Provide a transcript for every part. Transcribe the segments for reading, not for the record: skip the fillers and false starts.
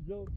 joke.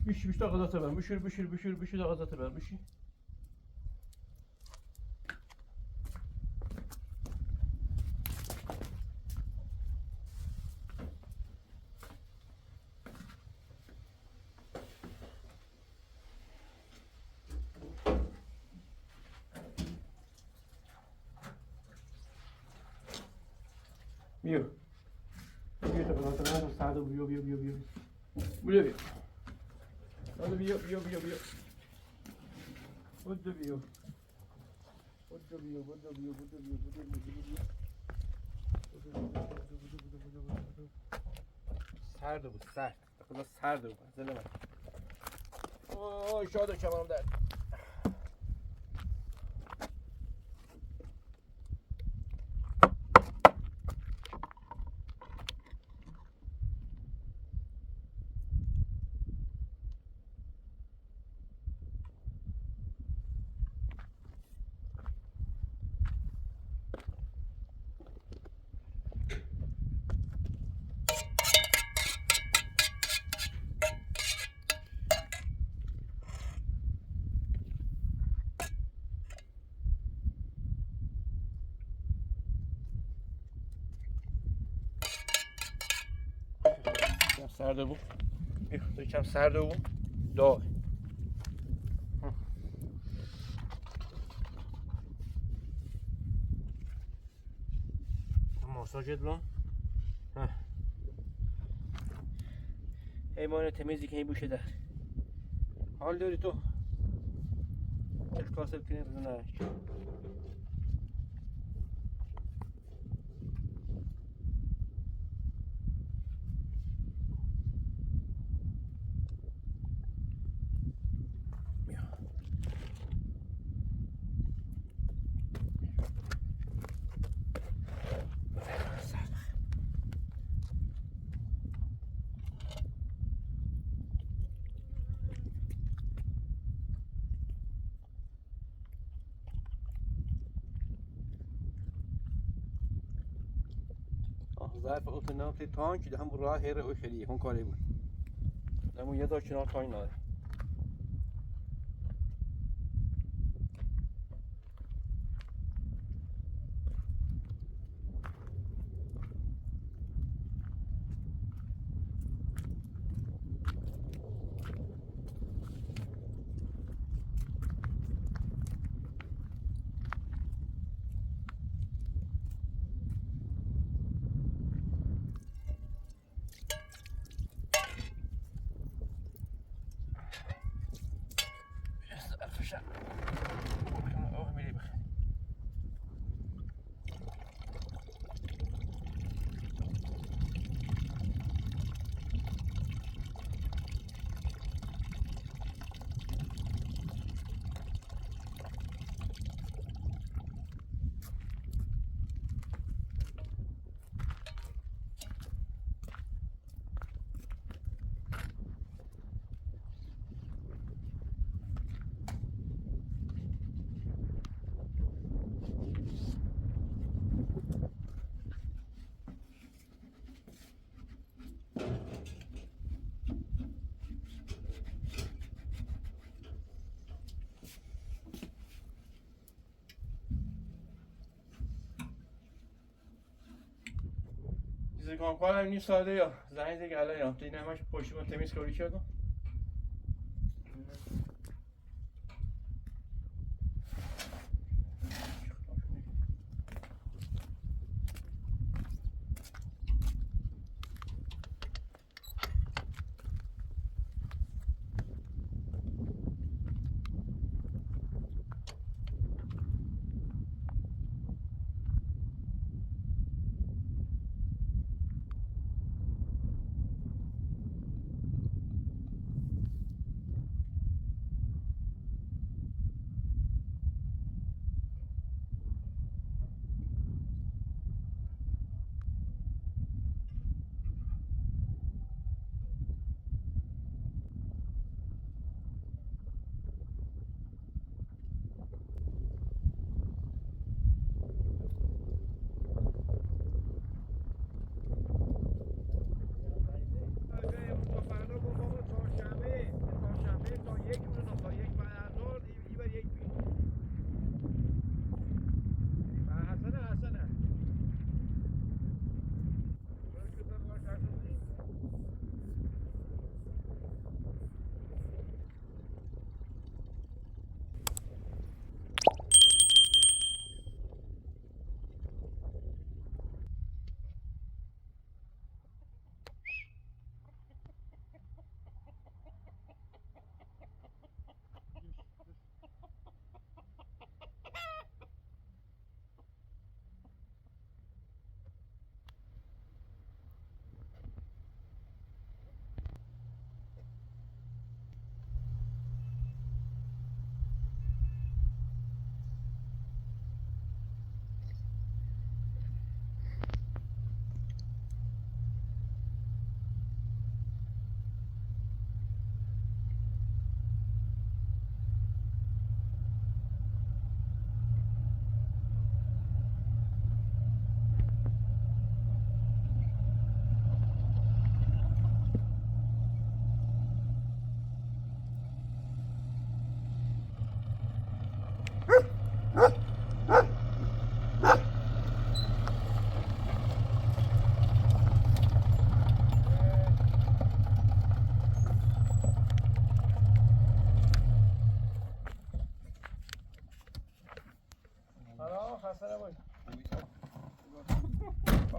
Biş de gazete ben. Büşür de gazete ben. Büşür. بیا بیا تا گذاشته من سرده بیا بیا بیا بیا بیا بیا حالا بیا بیا بیا بیا بودو بیا بودو بیا بودو بیا بودو بیا بودو بیا سرده بود سرد خدا سرده بود زنده من اوه شاده کمرم درد سرده بود یکم سرده بود داغ ماساژت بلان حیوان تمیزی که این بوشه در حال داری تو کاسب کنی نه ظرف اتنا تی تانک ده هم راه هر او خیلی هون کاری بود دمو یه دار کنار تانک ناره زیگان کارم نیست ساده یا زنگ دیگه الان یا دیگه همش پشت من تمیز کاری کردم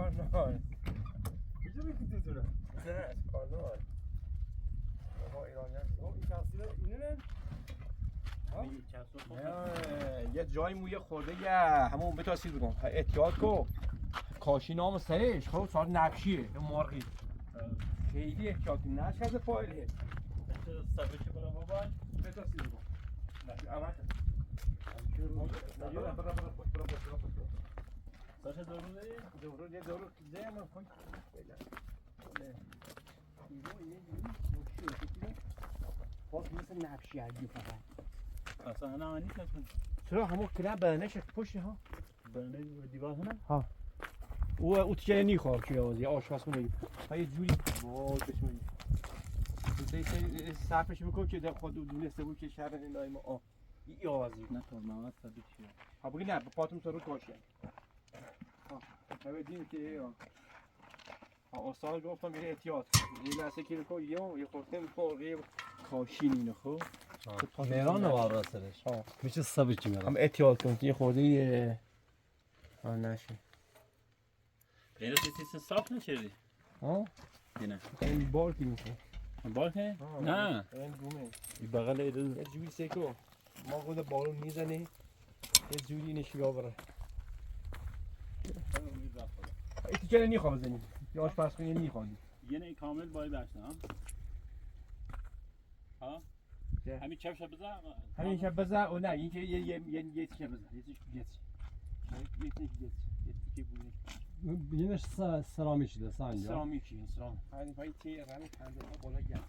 کارنال کجا میکنی تو نه کارنال بابا ایرانی هست این کسی رو اینه نه یه جای مویه خورده یه همون بتاسید بکن احتیاط کن کاشی نام سرش خب سار نقشیه مرغی خیلی احتیاط کن نش از پایله صفحه چه برام بابا بتاسید بکن اول ساشه دورو داری؟ دورو زیر من کن باز مثل نقشی هرگی فقط اصلا هنه آنی کسون چرا همون کلم بدنش پشت ها برنه دیوار هنه؟ ها او تیکه نیخواه که یه آشپزخونه ها یه جوری وای چشمونی این صرفش بکن که در خود دونسته بود که شهر نایم ای آوازی نه تو محمد صدیق چیه؟ ها بگی نه پاتون سر رو کاشی ها همه دیم که ها اصلا گفتم یه احتیاط یه لحظه که بکن یه خورده مرغی کاشی نینه خب میران نوار را سرش میشه سبی چی میران هم احتیاط کن یه خورده یه نشه غیر سیستم صاف نشدی؟ ها؟ نه این بار که میشه بار که؟ نه این گومه این بغل ایدو یه جوری سیکو ما خود بارون میزنه یه جوری نشیگاه بره این تیکه نیخواه بزنیم یه آشپز کنی نیخوادی یه نه کامل باید برسن ها؟ چه؟ همین چپ شب بزن همین شب بزن و نه این که یه تیکه بزن یه تیکه بونه یه سرامی شده سنجا سرامیکی سرام همین پایی که رمی کنده ها بالا گرده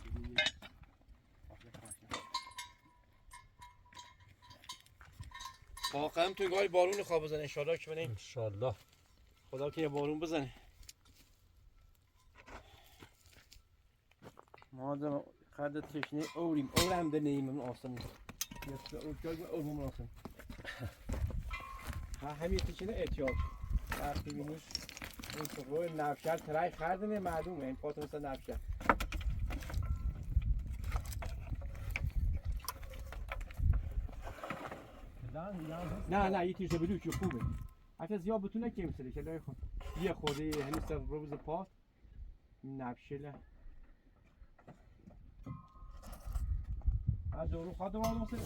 واقعا تو گاهی بارون خواب بزنه انشالله که بنیم انشالله خدا که یه بارون بزنه ما در قدر تشنه اورم در نیم آسانی اورم آسانی همین تشنه احتیاط وقتی بینیش این روی نفشر ترای خردنه معلومه این پاتون مثل نفشر نه یه تیشه بلو که خوبه حتی زیاد بتونه که مثله که لای خود یه خورده همین سر روز پاس نفشله از دورو خواهد دوام مثل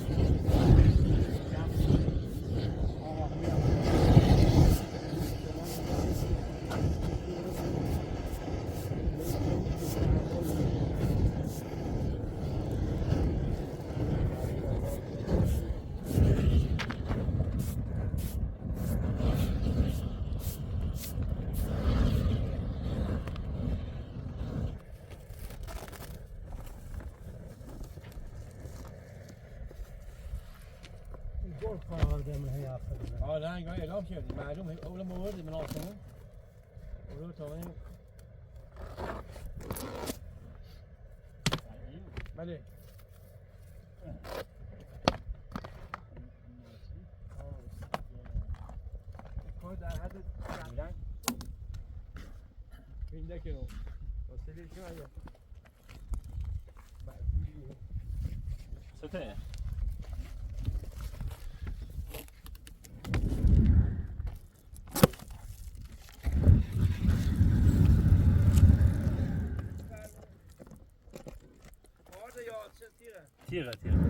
نه انگار اعلام کردیم معلومه اول مورد من آسمون اول تمام بله کار در حد کردن بینده که رو واسه شما یا سته تیغه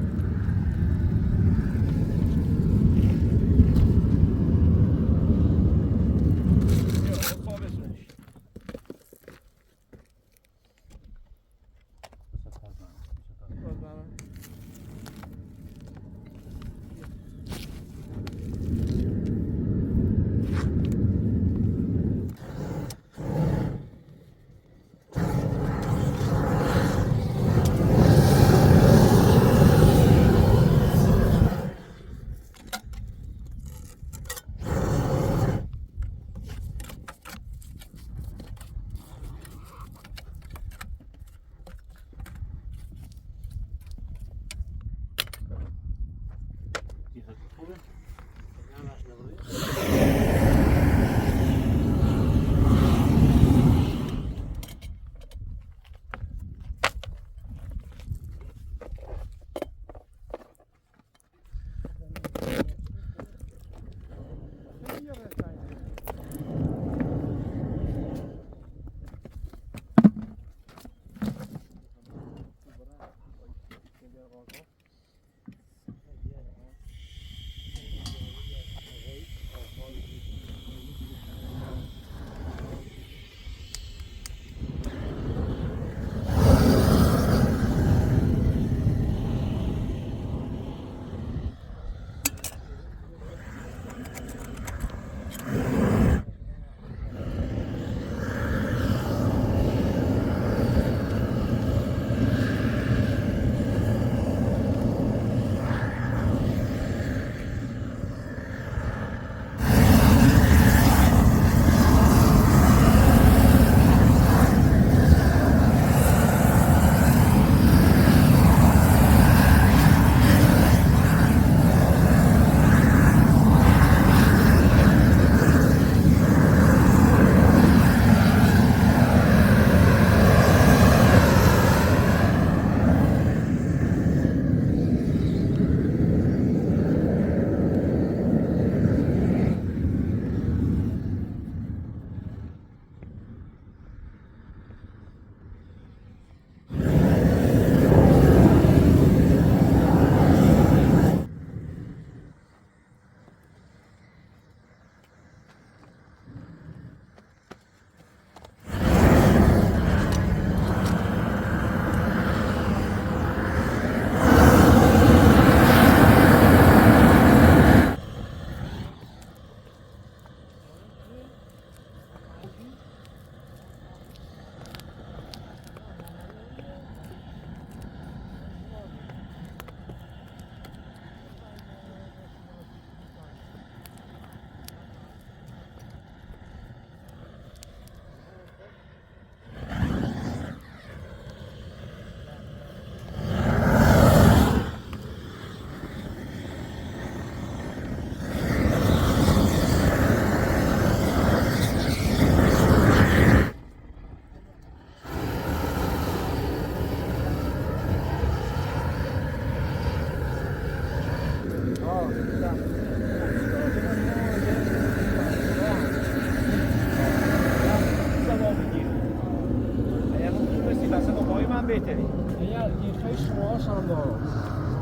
بهتری اگر این خیش شماهاش هم دارم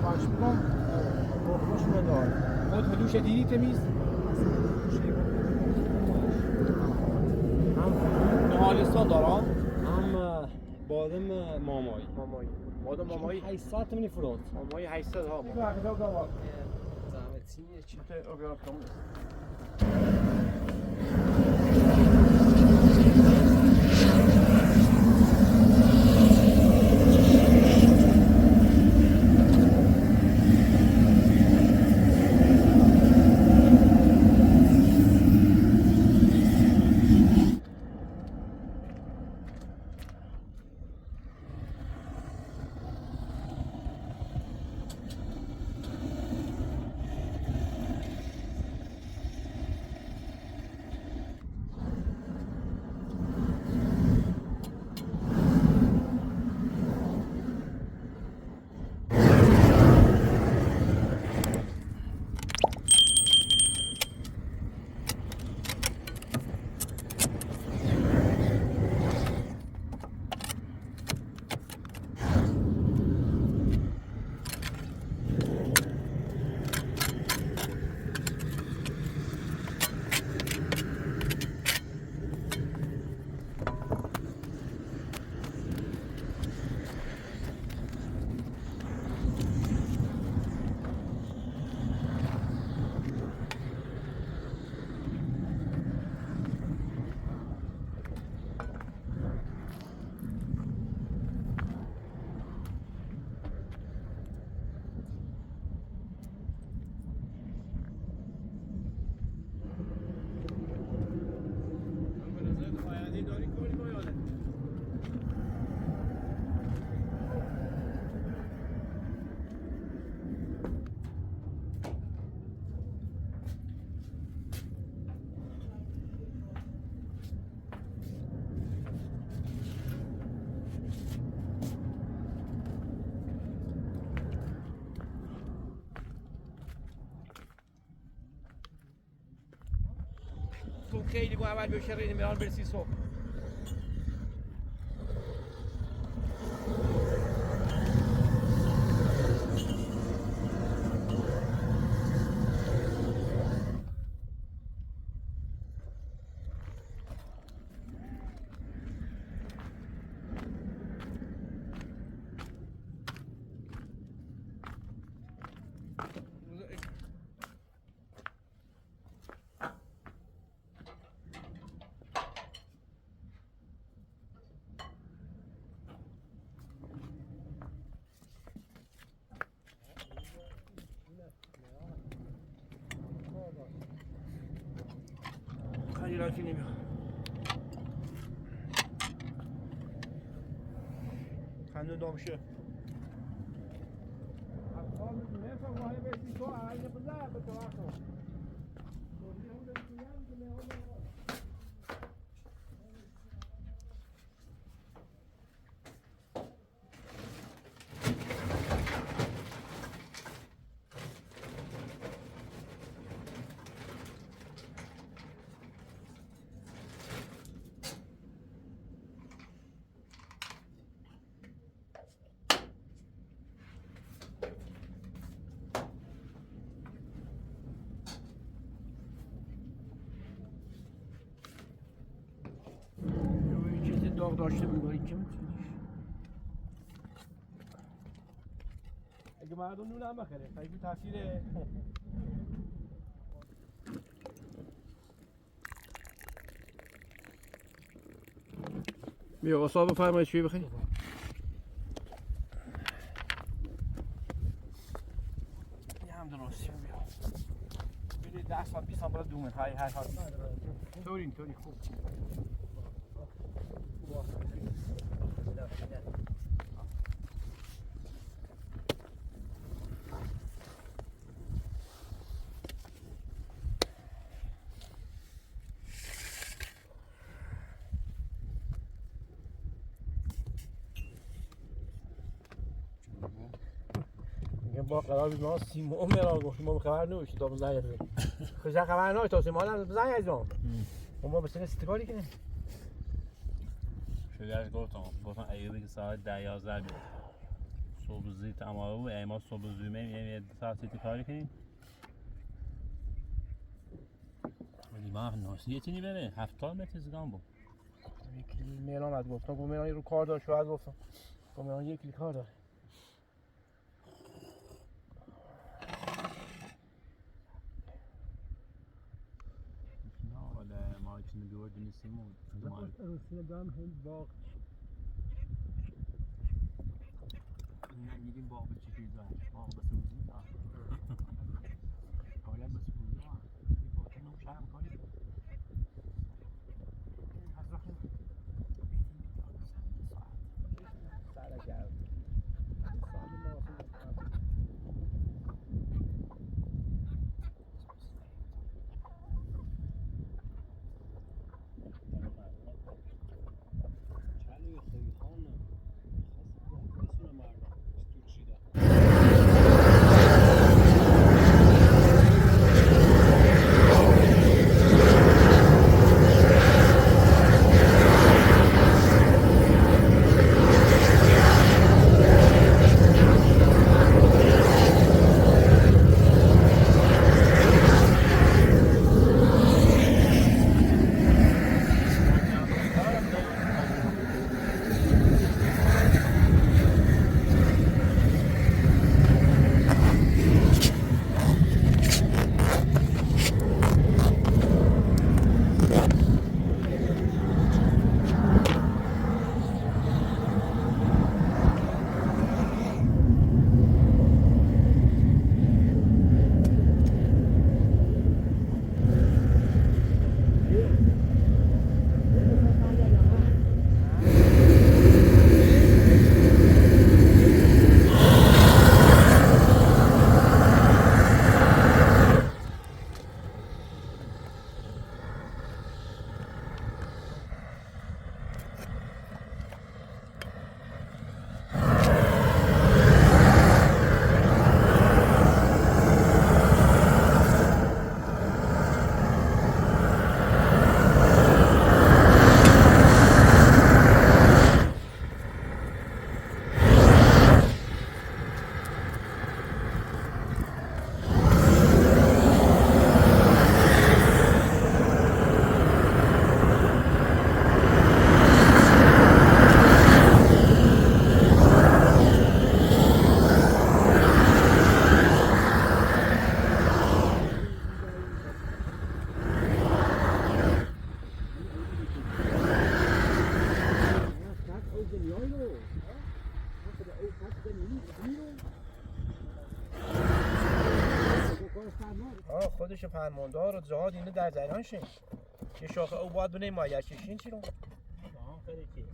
باش میگم بخوش مدار خود هلوش دیدی تمیز؟ هم نهالستان دارم؟ هم بادم مامایی بادم مامایی 800 منی فروت مامایی 800 ها زحمت سینیه چی؟ تو خیلی با اول بشه رین میران برسی صبح ایران که نمیاد. خنده دامشه. داغ داشته بودی که میتونیش اگه مردم نون هم بخره خیلی تاثیره. بیا اصابه فرمایش چی بخری؟ یه هم درستی بیا بری 10 ساعت 20 ساعت برای دومه های هر حال طوری خوب با قرار بود ما سیمو مرا گفتیم ما خبر نوشت تا زنگ زدیم خیلی خبر نوشت تا سیمو الان زنگ زدم ما به سر استقالی کنیم شده گفتم ایوبی که ساعت 10-11 بیاد صبح زود تمام بود ما صبح زود میریم یه ساعت کاری کنیم ولی ما ناسیه چی بره 70 متر زگان بود یکی میلان از گفتم میلان رو کار داشت شاید گفتم میلان یکی کار داره ماچینو بیورد نیستیم و روسیه دارم هم باغ نمیدیم باغ به چی چیز داره باغ به سوزی کاریت به سوزی باغ کنم شرم کاری از راه ساعت گرد خودش فرماندار و جهاد اینه در جریان شه یه شاخه او باید بنیم مایه چشین چی رو؟ خیلی چیز.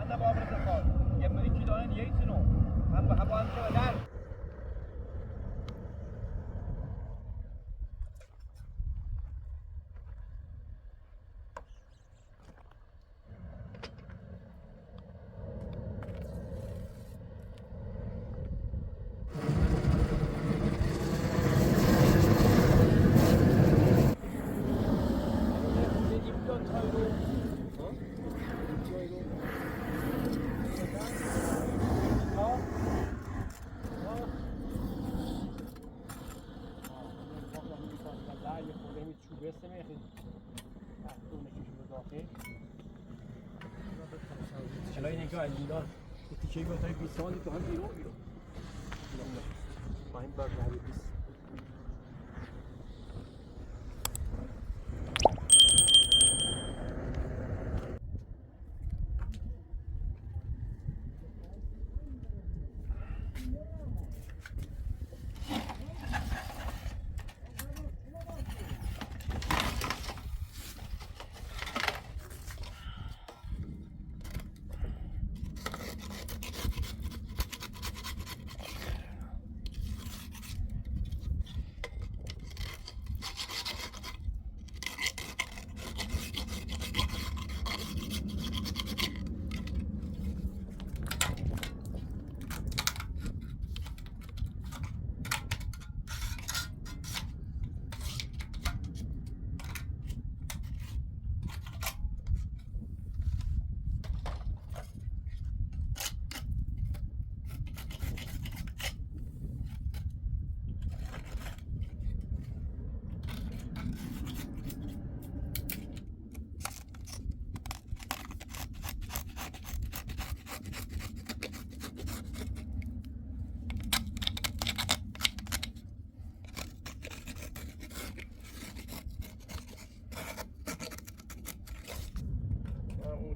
Anda bawa berdekat. Yang memiliki doang dia itu no. Hamba anda dan. چرا این نگاه اینا تیکه با تای 20 سال تو هم بیرون ما این بار بعد 20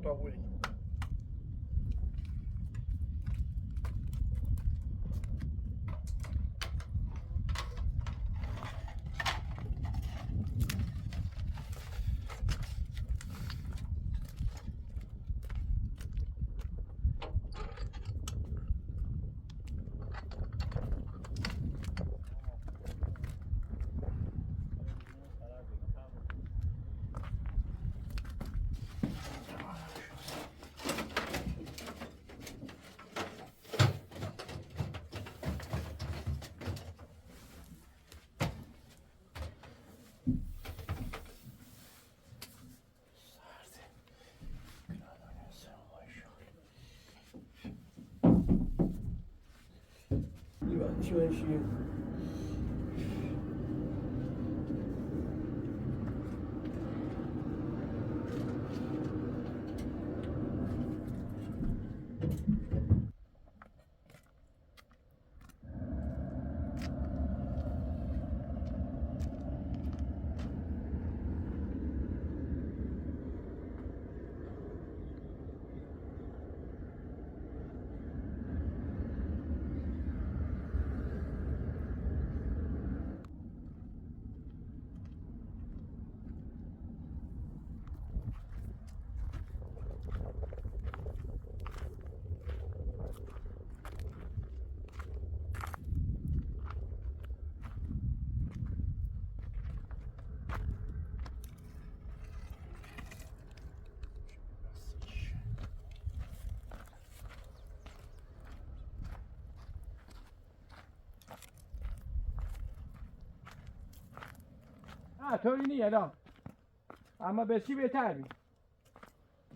طاولي چی بنشی؟ طوری نیه الان اما بسی بهتر بی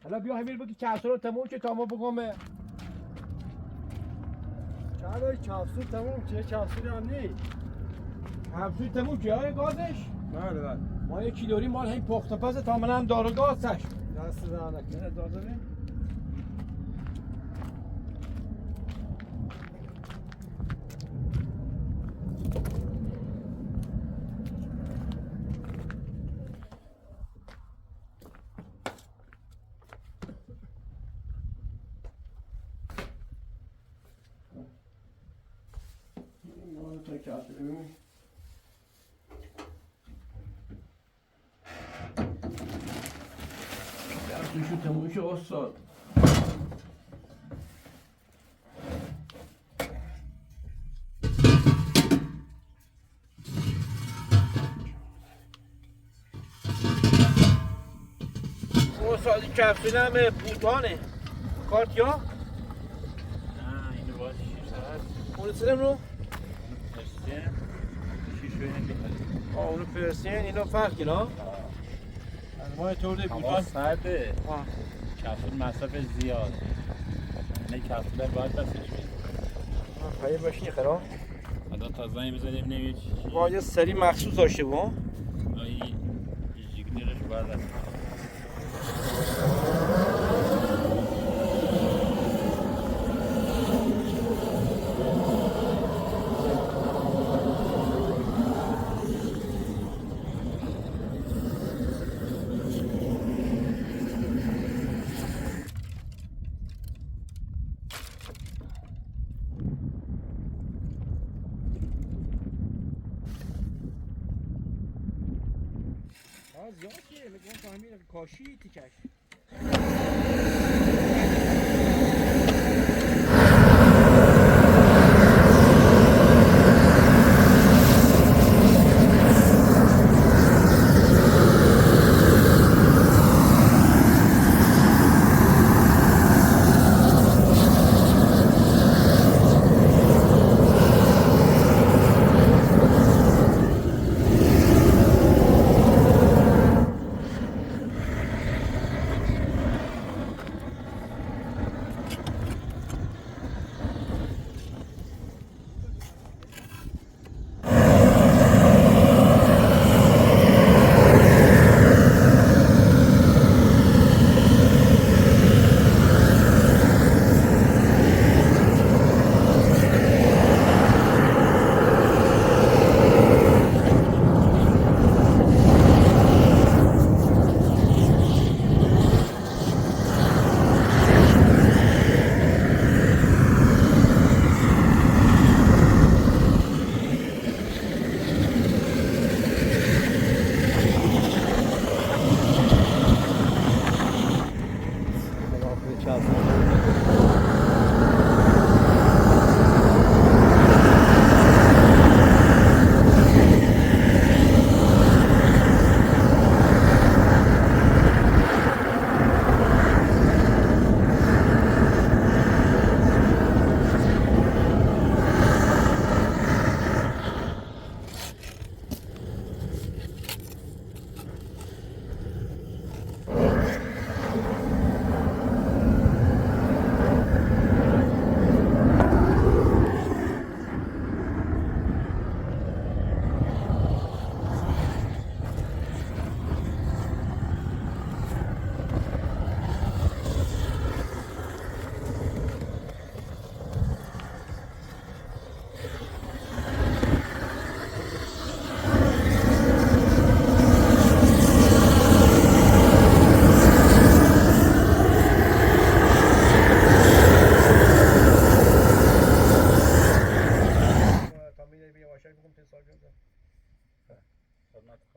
حالا بیا همین بگی کسر رو تموم که تا ما بگم چرا کفسور تموم چه کفسوری هم نی؟ همسوی تموم که های گازش بله بله ما 1 کیلوری مال همین پخت پس تا من هم دار و گازش دست در نکنه داداره درسشو تموم شه استاد استاد کپسول هم بوتانه کارت یا؟ نه اینو باید 6 ساعت اونو سرم رو؟ پرسین 6 رو اینه بخرید اونو پرسین اینو فرق کنه از ما طور هوا بوتان سرده کفور مصرف زیاد اینه کفور باید دستش بید خیلی باشی خرا حالا تا زنی بزنیم نمید باید سری مخصوص داشته با آیی جیگنیرش باید دست زیادیه میگم فهمید کاشی تیکش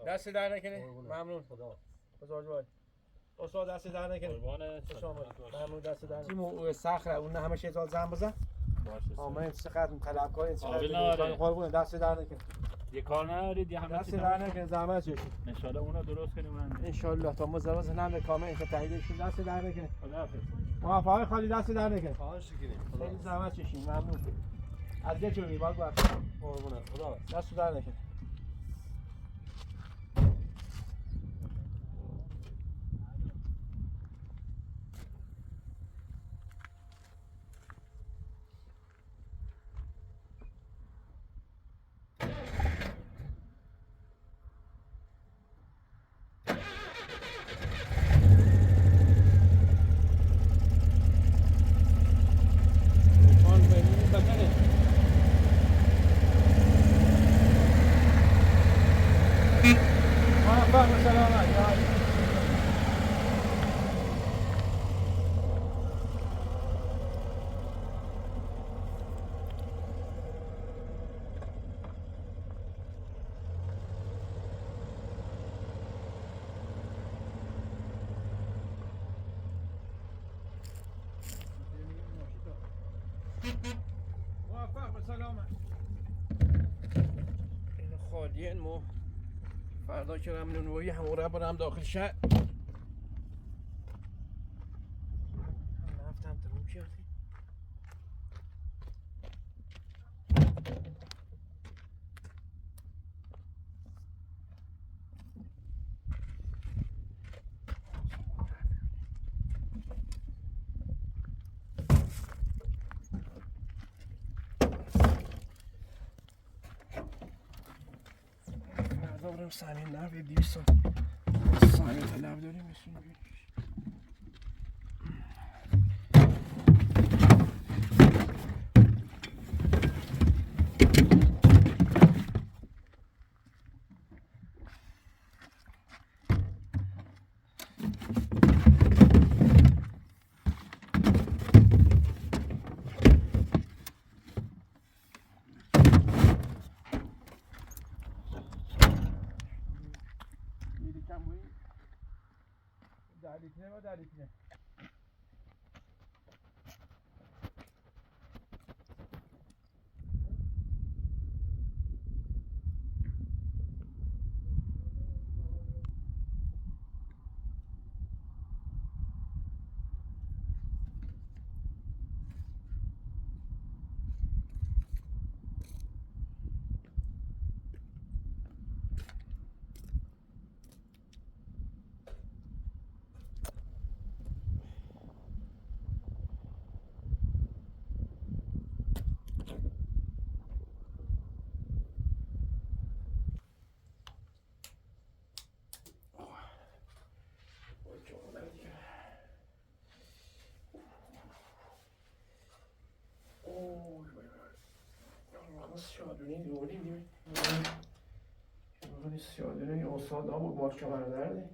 دست در نکنه. قربونه. ممنون. خدا. بزرگ وای. استاد دست در نکنه. قربان خوش آمد. ممنون دست در نکنه. اون صخره اون همه شیطان زن بزن. باشه آمین این چقدر طلبکار این قابل چقدر نداره. قربون دست در نکنه. یه کار ندارید یه همه دست چی در نکنه زحمت چشید. ان شاء الله اونا درست کنیم اونم ان شاء الله تا مزوز نام کامل این تاییدش دست در نکنه. خداحافظ موفق خالی دست در نکنه. خواهش کنید. خیلی زحمت چشید. ممنون. از گه چوری باز باز. قربونه. خدا. دست در نکنه. موفق به سلامت. این خالیه ما فردا که رم نونوایی هموره برم داخل شهر. رفتم تموم شد. دارم سنین نفت 200 سنین طلب داریم مثل دلیتنه شادونی دوری دیگه شادونی استاد بود مارک بردارده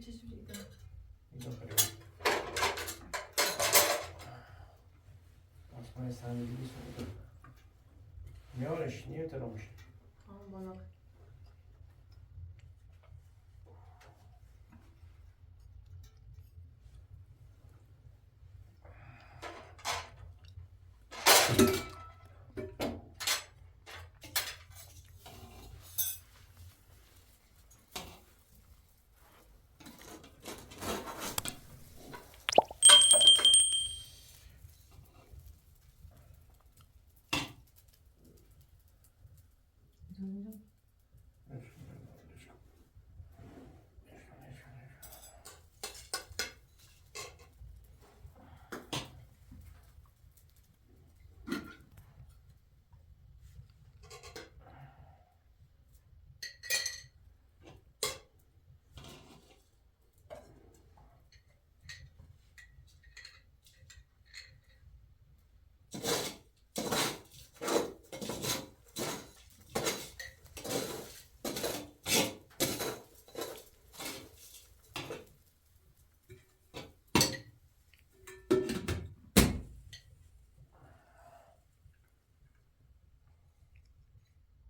چشم دیدم. اینجا خیلی آسمان صندلی بیست میارش نیه ترامش آن بالا.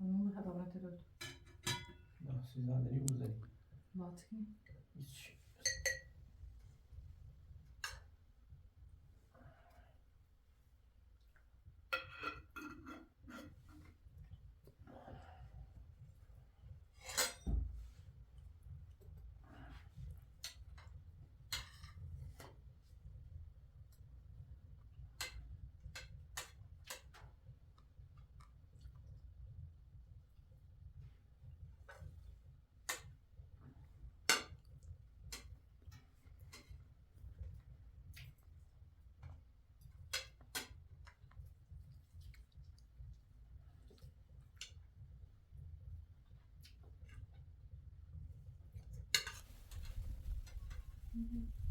اون خدمات رو نه سیزندنی بوزنی باطنی. هیچ Mhm.